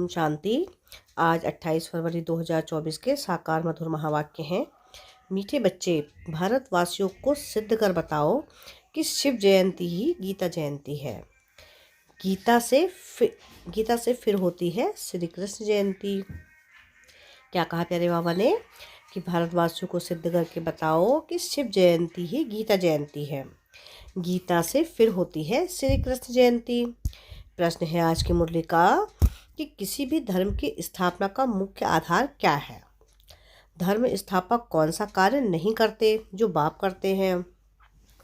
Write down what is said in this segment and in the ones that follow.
ओम शांति। आज 28 फरवरी 2024 के साकार मधुर महावाक्य हैं। मीठे बच्चे, भारतवासियों को सिद्ध कर बताओ कि शिव जयंती ही गीता जयंती है। गीता से फिर होती है श्री कृष्ण जयंती। क्या कहा प्यारे बाबा ने कि भारतवासियों को सिद्ध करके बताओ कि शिव जयंती ही गीता जयंती है। गीता से फिर होती है श्री कृष्ण जयंती। प्रश्न है आज की मुरली का कि किसी भी धर्म की स्थापना का मुख्य आधार क्या है। धर्म स्थापक कौन सा कार्य नहीं करते जो बाप करते हैं।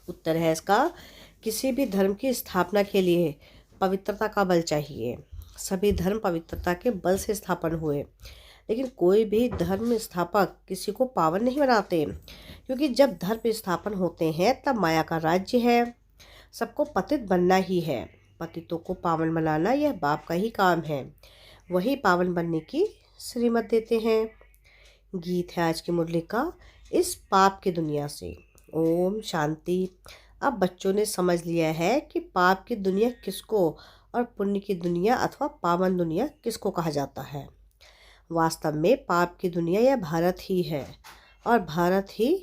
उत्तर है इसका, किसी भी धर्म की स्थापना के लिए पवित्रता का बल चाहिए। सभी धर्म पवित्रता के बल से स्थापन हुए, लेकिन कोई भी धर्म स्थापक किसी को पावन नहीं बनाते, क्योंकि जब धर्म स्थापन होते हैं तब माया का राज्य है। सबको पतित बनना ही है। पतितों को पावन बनाना यह बाप का ही काम है। वही पावन बनने की श्रीमत देते हैं। गीत है आज की मुरली का, इस पाप की दुनिया से। ओम शांति। अब बच्चों ने समझ लिया है कि पाप की दुनिया किसको और पुण्य की दुनिया अथवा पावन दुनिया किसको कहा जाता है। वास्तव में पाप की दुनिया यह भारत ही है, और भारत ही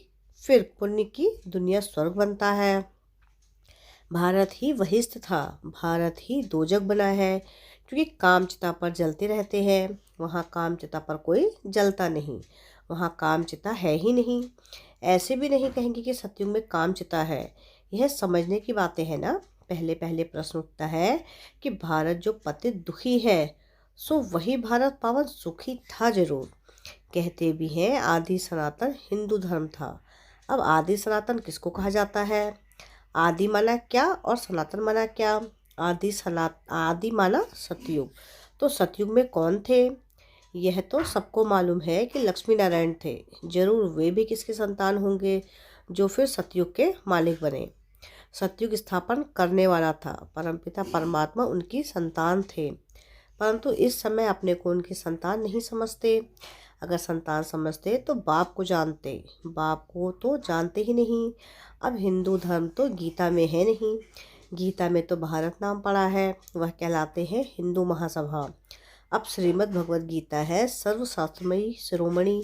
फिर पुण्य की दुनिया स्वर्ग बनता है। भारत ही वहिस्थ था, भारत ही दोजक बना है, क्योंकि कामचिता पर जलते रहते हैं। वहाँ कामचिता पर कोई जलता नहीं, वहाँ कामचिता है ही नहीं। ऐसे भी नहीं कहेंगे कि सतयुग में कामचिता है। यह समझने की बातें हैं ना। पहले पहले प्रश्न उठता है कि भारत जो पतित दुखी है, सो वही भारत पावन सुखी था जरूर। कहते भी हैं आदि सनातन हिंदू धर्म था। अब आदि सनातन किसको कहा जाता है। आदि माना क्या और सनातन माना क्या। आदि माना सतयुग, तो सतयुग में कौन थे। यह तो सबको मालूम है कि लक्ष्मी नारायण थे। जरूर वे भी किसके संतान होंगे जो फिर सतयुग के मालिक बने। सतयुग स्थापन करने वाला था, परमपिता परमात्मा उनकी संतान थे, परंतु इस समय अपने को उनकी संतान नहीं समझते। अगर संतान समझते तो बाप को जानते, बाप को तो जानते ही नहीं। अब हिंदू धर्म तो गीता में है नहीं। गीता में तो भारत नाम पड़ा है, वह कहलाते हैं हिंदू महासभा। अब श्रीमद् भगवद गीता है सर्वशास्त्रमयी शिरोमणि।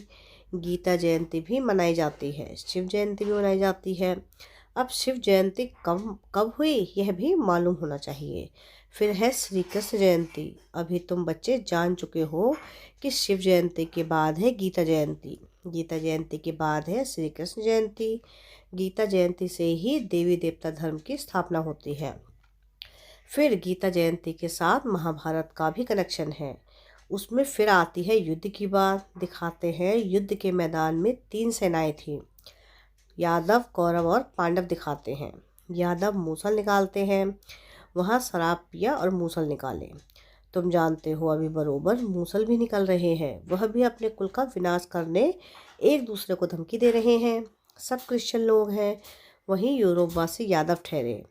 गीता जयंती भी मनाई जाती है, शिव जयंती भी मनाई जाती है। अब शिव जयंती कब हुई यह भी मालूम होना चाहिए। फिर है श्री कृष्ण जयंती। अभी तुम बच्चे जान चुके हो कि शिव जयंती के बाद है गीता जयंती, गीता जयंती के बाद है श्री कृष्ण जयंती। गीता जयंती से ही देवी देवता धर्म की स्थापना होती है। फिर गीता जयंती के साथ महाभारत का भी कनेक्शन है। उसमें फिर आती है युद्ध की बात। दिखाते हैं युद्ध के मैदान में 3 सेनाएं थीं, यादव, कौरव और पांडव दिखाते हैं। यादव मूसल निकालते हैं, वहाँ शराब पिया और मूसल निकाले। तुम जानते हो अभी बरोबर मूसल भी निकल रहे हैं, वह भी अपने कुल का विनाश करने एक दूसरे को धमकी दे रहे हैं। सब क्रिश्चियन लोग हैं, वहीं यूरोपवासी यादव ठहरे।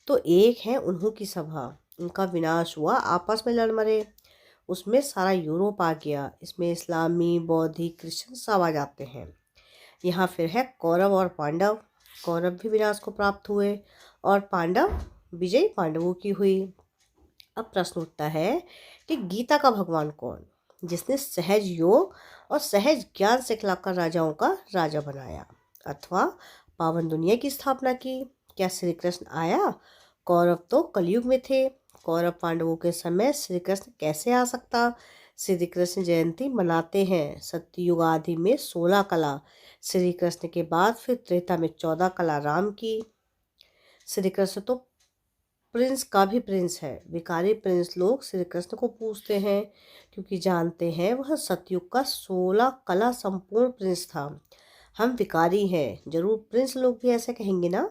तो एक है उन्हों की सभा, उनका विनाश हुआ, आपस में लड़ मरे। उसमें सारा यूरोप आ गया। इसमें इस्लामी, बौद्धी, क्रिश्चियन सब आ जाते हैं। यहाँ फिर है कौरव और पांडव। कौरव भी विनाश को प्राप्त हुए और पांडव विजय पांडवों की हुई। अब प्रश्न उठता है कि गीता का भगवान कौन, जिसने सहज योग और सहज ज्ञान सिखलाकर राजाओं का राजा बनाया अथवा पावन दुनिया की स्थापना की। क्या श्री कृष्ण आया। कौरव तो कलयुग में थे। कौरव पांडवों के समय श्री कृष्ण कैसे आ सकता। श्री कृष्ण जयंती मनाते हैं। सत्ययुग आदि में 16 कला, श्री कृष्ण के बाद फिर त्रेता में 14 कला राम की। श्री कृष्ण तो प्रिंस का भी प्रिंस है। विकारी प्रिंस लोग श्री कृष्ण को पूजते हैं, क्योंकि जानते हैं वह सतयुग का 16 कला संपूर्ण प्रिंस था। हम विकारी हैं, जरूर प्रिंस लोग भी ऐसे कहेंगे ना।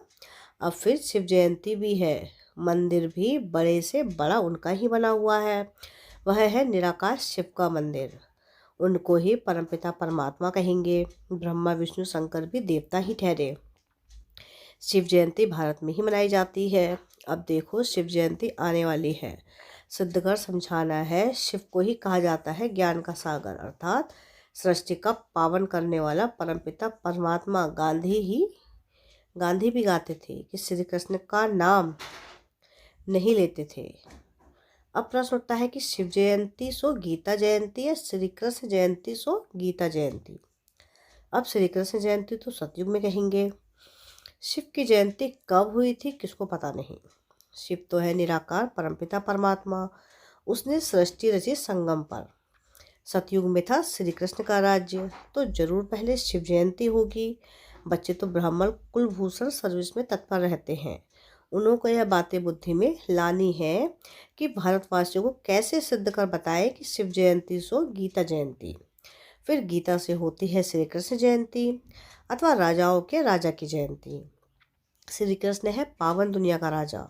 अब फिर शिव जयंती भी है। मंदिर भी बड़े से बड़ा उनका ही बना हुआ है, वह है निराकार शिव का मंदिर। उनको ही परमपिता परमात्मा कहेंगे। ब्रह्मा विष्णु शंकर भी देवता ही ठहरे। शिव जयंती भारत में ही मनाई जाती है। अब देखो शिव जयंती आने वाली है। सिद्ध कर समझाना है। शिव को ही कहा जाता है ज्ञान का सागर, अर्थात सृष्टि का पावन करने वाला परमपिता परमात्मा। गांधी भी गाते थे कि श्री कृष्ण का नाम नहीं लेते थे। अब प्रश्न उठता है कि शिव जयंती सो गीता जयंती या श्री कृष्ण जयंती सो गीता जयंती। अब श्री कृष्ण जयंती तो सतयुग में कहेंगे। शिव की जयंती कब हुई थी किसको पता नहीं। शिव तो है निराकार परमपिता परमात्मा, उसने सृष्टि रची संगम पर। सतयुग में था श्री कृष्ण का राज्य, तो जरूर पहले शिव जयंती होगी। बच्चे तो ब्राह्मण कुलभूषण सर्विस में तत्पर रहते हैं, उनको यह बातें बुद्धि में लानी है कि भारतवासियों को कैसे सिद्ध कर बताएं कि शिव जयंती सो गीता जयंती, फिर गीता से होती है श्री कृष्ण जयंती अथवा राजाओं के राजा की जयंती। श्री कृष्ण है पावन दुनिया का राजा,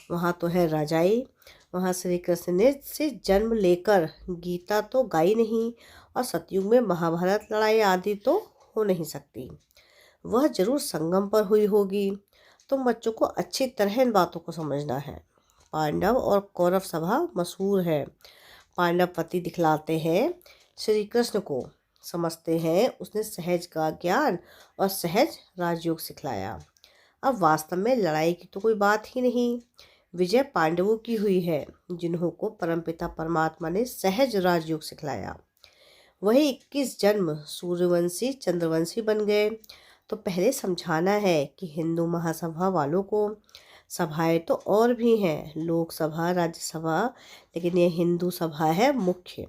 वहाँ तो है राजाई। वहाँ श्री कृष्ण ने से जन्म लेकर गीता तो गाई नहीं, और सतयुग में महाभारत लड़ाई आदि तो हो नहीं सकती। वह जरूर संगम पर हुई होगी। तुम बच्चों को अच्छी तरह इन बातों को समझना है। पांडव और कौरव सभा मशहूर है। पांडव पति दिखलाते हैं श्री कृष्ण को, समझते हैं उसने सहज का ज्ञान और सहज राजयोग सिखलाया। अब वास्तव में लड़ाई की तो कोई बात ही नहीं, विजय पांडवों की हुई है, जिन्हों को परमपिता परमात्मा ने सहज राजयोग सिखलाया। वही 21 जन्म सूर्यवंशी चंद्रवंशी बन गए। तो पहले समझाना है कि हिंदू महासभा वालों को, सभाएं तो और भी हैं, लोकसभा राज्यसभा, लेकिन ये हिंदू सभा है मुख्य।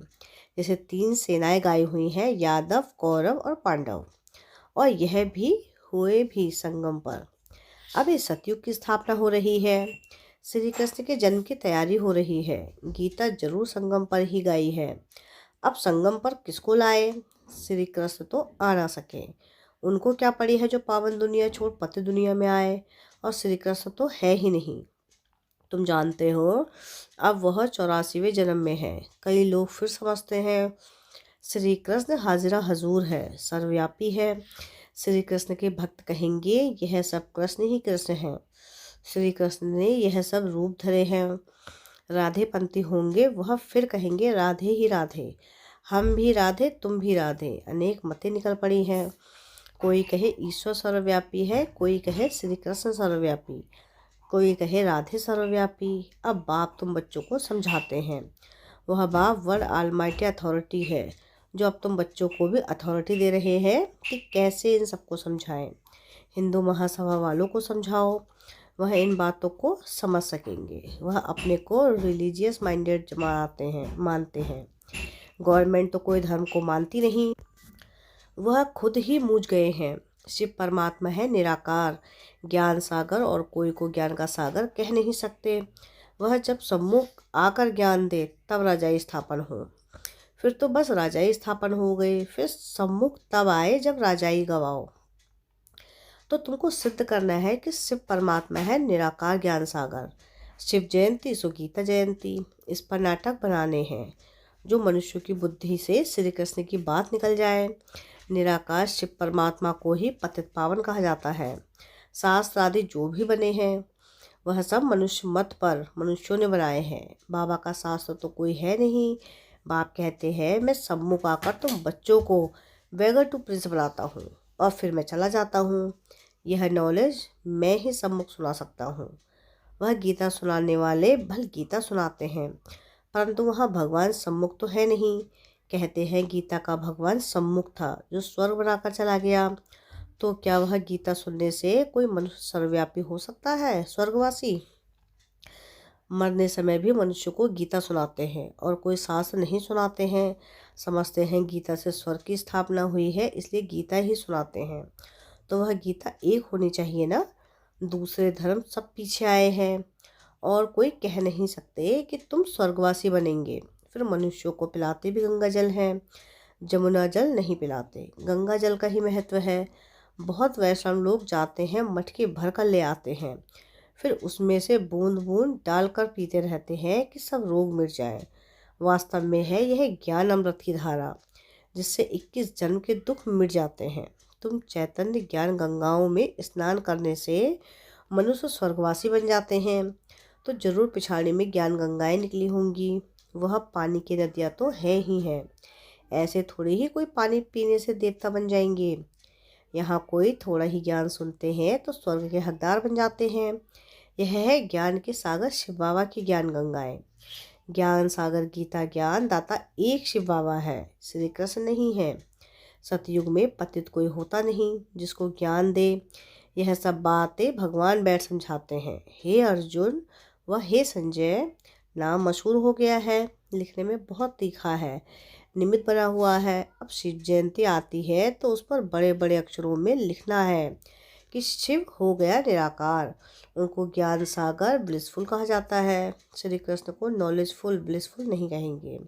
जैसे 3 सेनाएं गाई हुई हैं, यादव कौरव और पांडव, और यह भी हुए भी संगम पर। अब इस सतयुग की स्थापना हो रही है, श्री कृष्ण के जन्म की तैयारी हो रही है। गीता जरूर संगम पर ही गाई है। अब संगम पर किसको लाए? श्री कृष्ण तो आ ना सके, उनको क्या पड़ी है जो पावन दुनिया छोड़ पति दुनिया में आए, और श्री कृष्ण तो है ही नहीं। तुम जानते हो अब वह 84वें जन्म में है। कई लोग फिर समझते हैं श्री कृष्ण हाजिरा हजूर है, सर्वव्यापी है। श्री कृष्ण के भक्त कहेंगे यह सब कृष्ण ही कृष्ण हैं, श्री कृष्ण ने यह सब रूप धरे हैं। राधे पंथी होंगे वह फिर कहेंगे राधे ही राधे, हम भी राधे तुम भी राधे। अनेक मतें निकल पड़ी हैं। कोई कहे ईश्वर सर्वव्यापी है, कोई कहे श्री कृष्ण सर्वव्यापी, कोई कहे राधे सर्वव्यापी। अब बाप तुम बच्चों को समझाते हैं। वह बाप वर्ल्ड ऑलमाइटी अथॉरिटी है, जो अब तुम बच्चों को भी अथॉरिटी दे रहे हैं कि कैसे इन सबको समझाएं। हिंदू महासभा वालों को समझाओ, वह इन बातों को समझ सकेंगे। वह अपने को रिलीजियस माइंडेड मानते हैं। गवर्नमेंट तो कोई धर्म को मानती नहीं, वह खुद ही मूझ गए हैं। शिव परमात्मा है निराकार ज्ञान सागर, और कोई को ज्ञान का सागर कह नहीं सकते। वह जब सम्मुख आकर ज्ञान दे तब राजाई स्थापन हो, फिर तो बस राजाई स्थापन हो गई। फिर सम्मुख तब आए जब राजाई गवाओ। तो तुमको सिद्ध करना है कि शिव परमात्मा है निराकार ज्ञान सागर। शिव जयंती सो गीता जयंती, इस पर नाटक बनाने हैं जो मनुष्य की बुद्धि से श्री कृष्ण की बात निकल जाए। निराकार शिव परमात्मा को ही पतित पावन कहा जाता है। शास्त्र आदि जो भी बने हैं वह सब मनुष्य मत पर मनुष्यों ने बनाए हैं। बाबा का शास्त्र तो कोई है नहीं। बाप कहते हैं मैं सम्मुख आकर तुम बच्चों को बेगर टू प्रिंस बनाता हूँ और फिर मैं चला जाता हूँ। यह नॉलेज मैं ही सम्मुख सुना सकता हूँ। वह गीता सुनाने वाले भल गीता सुनाते हैं, परंतु वहाँ भगवान सम्मुख तो है नहीं। कहते हैं गीता का भगवान सम्मुख था जो स्वर्ग बनाकर चला गया। तो क्या वह गीता सुनने से कोई मनुष्य सर्वव्यापी हो सकता है, स्वर्गवासी? मरने समय भी मनुष्य को गीता सुनाते हैं और कोई शास्त्र नहीं सुनाते हैं। समझते हैं गीता से स्वर्ग की स्थापना हुई है, इसलिए गीता ही सुनाते हैं। तो वह गीता एक होनी चाहिए ना। दूसरे धर्म सब पीछे आए हैं, और कोई कह नहीं सकते कि तुम स्वर्गवासी बनेंगे। फिर मनुष्यों को पिलाते भी गंगा जल हैं, जमुना जल नहीं पिलाते। गंगा जल का ही महत्व है। बहुत वैष्णव लोग जाते हैं, मटके भर कर ले आते हैं, फिर उसमें से बूंद बूंद डालकर पीते रहते हैं कि सब रोग मिट जाए। वास्तव में है यह ज्ञान अमृत की धारा, जिससे 21 जन्म के दुख मिट जाते हैं। तुम चैतन्य ज्ञान गंगाओं में स्नान करने से मनुष्य स्वर्गवासी बन जाते हैं। तो जरूर पिछाड़ी में ज्ञान गंगाएं निकली होंगी। वह पानी की नदियाँ तो है ही हैं। ऐसे थोड़ी ही कोई पानी पीने से देवता बन जाएंगे। यहाँ कोई थोड़ा ही ज्ञान सुनते हैं तो स्वर्ग के हकदार बन जाते हैं। यह है ज्ञान के सागर शिव बाबा की ज्ञान गंगाएं। ज्ञान सागर गीता ज्ञान दाता एक शिव बाबा है, श्री कृष्ण नहीं है। सतयुग में पतित कोई होता नहीं जिसको ज्ञान दे। यह सब बातें भगवान बैठ समझाते हैं। हे अर्जुन व हे संजय, नाम मशहूर हो गया है, लिखने में बहुत तीखा है, निमित्त बना हुआ है। अब शिव जयंती आती है तो उस पर बड़े बड़े अक्षरों में लिखना है कि शिव हो गया निराकार। उनको ज्ञान सागर ब्लिसफुल कहा जाता है। श्री कृष्ण को नॉलेजफुल ब्लिसफुल नहीं कहेंगे।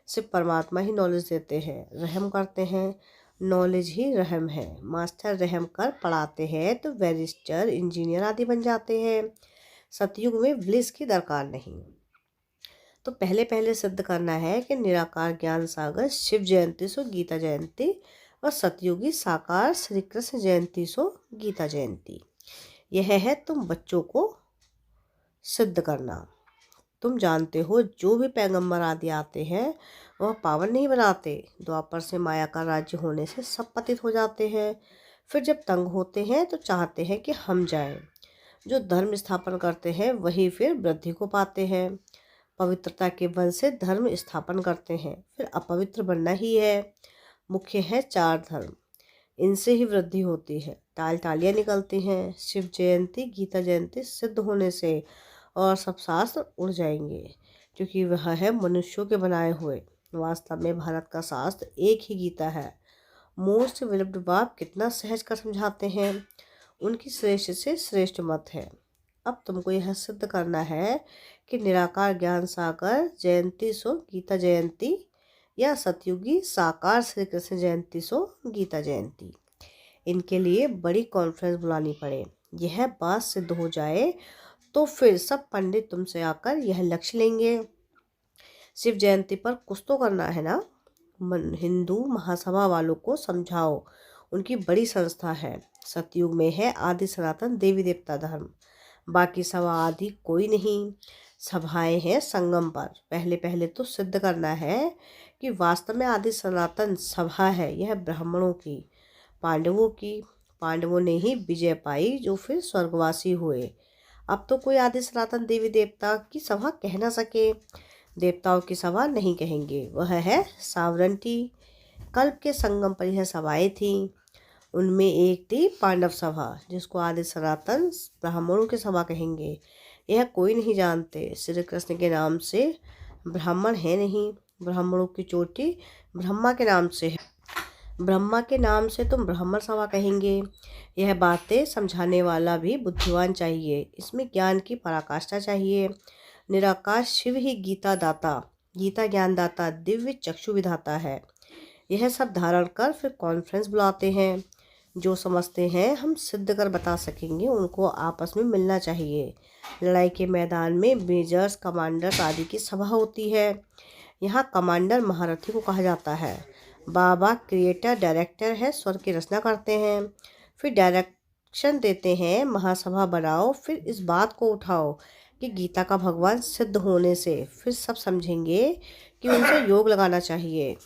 शिव परमात्मा ही नॉलेज देते हैं, रहम करते हैं। नॉलेज ही रहम है। मास्टर रहम कर पढ़ाते हैं तो बैरिस्टर इंजीनियर आदि बन जाते हैं। सतयुग में ब्लिस की दरकार नहीं। तो पहले पहले सिद्ध करना है कि निराकार ज्ञान सागर शिव जयंती सो गीता जयंती और सतयुगी साकार श्री कृष्ण जयंती सो गीता जयंती। यह है तुम बच्चों को सिद्ध करना। तुम जानते हो जो भी पैगंबर आदि आते हैं वह पावन नहीं बनाते। द्वापर से माया का राज्य होने से सब पतित हो जाते हैं। फिर जब तंग होते हैं तो चाहते हैं कि हम जाएं। जो धर्म स्थापन करते हैं वही फिर वृद्धि को पाते हैं। पवित्रता के बल से धर्म स्थापन करते हैं, फिर अपवित्र बनना ही है। मुख्य है 4 धर्म, इनसे ही वृद्धि होती है, टालियां निकलती हैं। शिव जयंती गीता जयंती सिद्ध होने से और सब शास्त्र उड़ जाएंगे, क्योंकि वह है मनुष्यों के बनाए हुए। वास्तव में भारत का शास्त्र एक ही गीता है। मोस्ट विलुप्ड बाप कितना सहज कर समझाते हैं। उनकी श्रेष्ठ से श्रेष्ठ मत है। अब तुमको यह सिद्ध करना है कि निराकार ज्ञान सागर जयंती सो गीता जयंती या सतयुगी साकार श्री कृष्ण जयंती सो गीता जयंती। इनके लिए बड़ी कॉन्फ्रेंस बुलानी पड़े। यह बात सिद्ध हो जाए तो फिर सब पंडित तुमसे आकर यह लक्ष्य लेंगे। शिव जयंती पर कुछ तो करना है ना। हिंदू महासभा वालों को समझाओ, उनकी बड़ी संस्था है। सतयुग में है आदि सनातन देवी देवता धर्म, बाकी सभा आदि कोई नहीं। सभाएं हैं संगम पर। पहले पहले तो सिद्ध करना है कि वास्तव में आदि सनातन सभा है यह ब्राह्मणों की, पांडवों की। पांडवों ने ही विजय पाई जो फिर स्वर्गवासी हुए। अब तो कोई आदि सनातन देवी देवता की सभा कह ना सके। देवताओं की सभा नहीं कहेंगे, वह है सावरंटी। कल्प के संगम पर यह सभाएं थीं। उनमें एक थी पांडव सभा, जिसको आदि सनातन ब्राह्मणों की सभा कहेंगे। यह कोई नहीं जानते। श्री कृष्ण के नाम से ब्राह्मण है नहीं। ब्राह्मणों की चोटी ब्रह्मा के नाम से है। ब्रह्मा के नाम से तुम ब्राह्मण सभा कहेंगे। यह बातें समझाने वाला भी बुद्धिमान चाहिए। इसमें ज्ञान की पराकाष्ठा चाहिए। निराकार शिव ही गीता दाता, गीता ज्ञान दाता, दिव्य चक्षु विधाता है। यह सब धारण कर फिर कॉन्फ्रेंस बुलाते हैं। जो समझते हैं हम सिद्ध कर बता सकेंगे उनको आपस में मिलना चाहिए। लड़ाई के मैदान में मेजर्स कमांडर्स आदि की सभा होती है। यहाँ कमांडर महारथी को कहा जाता है। बाबा क्रिएटर डायरेक्टर है, स्वर की रचना करते हैं, फिर डायरेक्शन देते हैं। महासभा बनाओ, फिर इस बात को उठाओ कि गीता का भगवान सिद्ध होने से फिर सब समझेंगे कि उनसे योग लगाना चाहिए।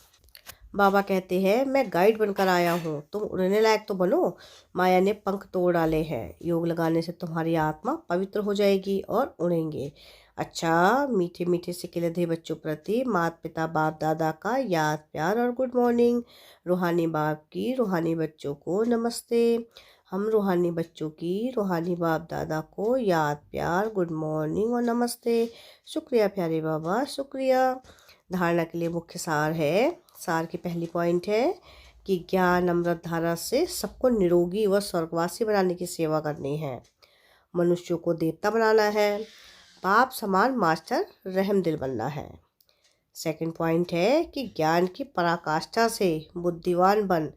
बाबा कहते हैं मैं गाइड बनकर आया हूँ, तुम उड़ने लायक तो बनो। माया ने पंख तोड़ डाले हैं। योग लगाने से तुम्हारी आत्मा पवित्र हो जाएगी और उड़ेंगे। अच्छा, मीठे मीठे से खिलते बच्चों प्रति माता पिता बाप दादा का याद प्यार और गुड मॉर्निंग। रूहानी बाप की रूहानी बच्चों को नमस्ते। हम रूहानी बच्चों की रूहानी बाप दादा को याद प्यार गुड मॉर्निंग और नमस्ते। शुक्रिया प्यारे बाबा, शुक्रिया। धारणा के लिए मुख्य सार है। सार की पहली पॉइंट है कि ज्ञान अमृत धारा से सबको निरोगी व स्वर्गवासी बनाने की सेवा करनी है। मनुष्यों को देवता बनाना है। बाप समान मास्टर रहम दिल बनना है। सेकंड पॉइंट है कि ज्ञान की पराकाष्ठा से बुद्धिमान बन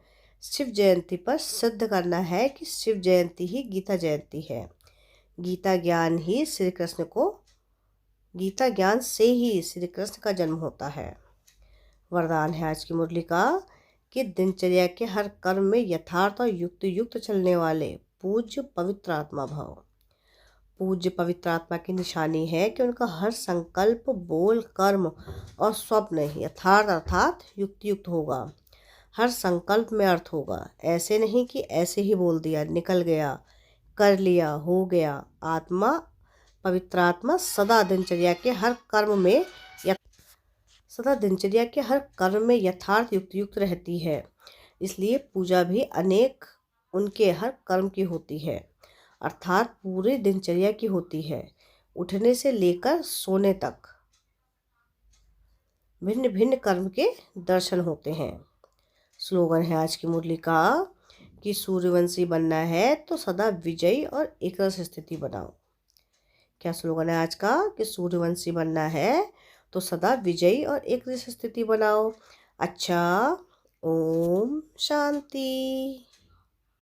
शिव जयंती पर सिद्ध करना है कि शिव जयंती ही गीता जयंती है। गीता ज्ञान से ही श्री कृष्ण का जन्म होता है। वरदान है आज की मुरली का कि दिनचर्या के हर कर्म में यथार्थ और युक्त युक्त चलने वाले पूज्य पवित्र आत्मा भव। पूज्य पवित्र आत्मा की निशानी है कि उनका हर संकल्प, बोल, कर्म और स्वप्न यथार्थ अर्थात युक्त युक्त होगा। हर संकल्प में अर्थ होगा। ऐसे नहीं कि ऐसे ही बोल दिया, निकल गया, कर लिया, हो गया। आत्मा पवित्र आत्मा सदा दिनचर्या के हर कर्म में सदा दिनचर्या के हर कर्म में यथार्थ युक्त रहती है, इसलिए पूजा भी अनेक उनके हर कर्म की होती है, अर्थात पूरे दिनचर्या की होती है। उठने से लेकर सोने तक भिन्न भिन्न कर्म के दर्शन होते हैं। स्लोगन है आज की मुरली का कि सूर्यवंशी बनना है तो सदा विजयी और एक रस स्थिति बनाओ। क्या स्लोगन है आज का कि सूर्यवंशी बनना है तो सदा विजयी और एक रस स्थिति बनाओ। अच्छा, ओम शांति।